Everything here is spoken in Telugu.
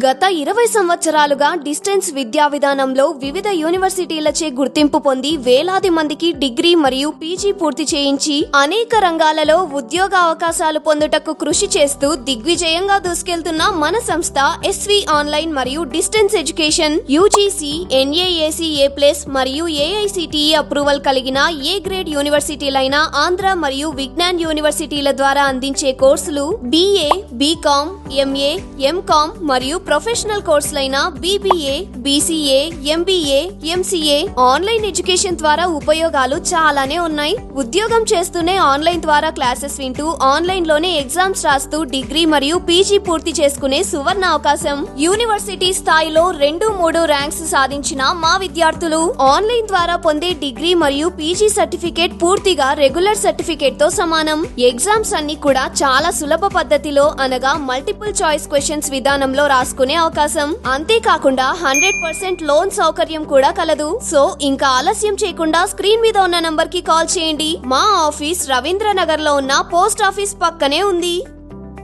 గత 20 సంవత్సరాలుగా డిస్టెన్స్ విద్యా విధానంలో వివిధ యూనివర్సిటీలచే గుర్తింపు పొంది వేలాది మందికి డిగ్రీ మరియు పీజీ పూర్తి చేయించి అనేక రంగాలలో ఉద్యోగ అవకాశాలు పొందుటకు కృషి చేస్తూ దిగ్విజయంగా దూసుకెళ్తున్న మన సంస్థ ఎస్వి ఆన్లైన్ మరియు distance education UGC NAAC A+ మరియు AICTE అప్రూవల్ కలిగిన ఏ గ్రేడ్ యూనివర్సిటీలైన ఆంధ్ర మరియు విజ్ఞాన్ యూనివర్సిటీల ద్వారా అందించే కోర్సులు BA, BCom, MA, MCom మరియు ప్రొఫెషనల్ కోర్సులైన BBA, BCA, MBA, MCA online education ద్వారా ఉపయోగాలు చాలానే ఉన్నాయి. ఉద్యోగం చేస్తూనే ఆన్లైన్ ద్వారా క్లాసెస్ వింటూ ఆన్లైన్ లోనే ఎగ్జామ్స్ రాస్తూ డిగ్రీ మరియు పీజీ పూర్తి చేసుకునే సువర్ణ అవకాశం. యూనివర్సిటీ స్థాయిలో 2-3 ర్యాంక్స్ సాధించిన మా విద్యార్థులు ఆన్లైన్ ద్వారా పొందే డిగ్రీ మరియు పీజీ సర్టిఫికేట్ పూర్తిగా రెగ్యులర్ సర్టిఫికేట్ తో సమానం. ఎగ్జామ్స్ అన్ని కూడా చాలా సులభ పద్ధతిలో అనగా మల్టిపుల్ చాయిస్ క్వశ్చన్స్ విధానంలో రాసుకునే అవకాశం. అంతేకాకుండా 100% లోన్ సౌకర్యం కూడా కలదు. సో ఇంకా ఆలస్యం చేయకుండా స్క్రీన్ మీద ఉన్న నంబర్ కి కాల్ చేయండి. మా ఆఫీస్ రవీంద్ర నగర్ లో ఉన్న పోస్ట్ ఆఫీస్ పక్కనే ఉంది.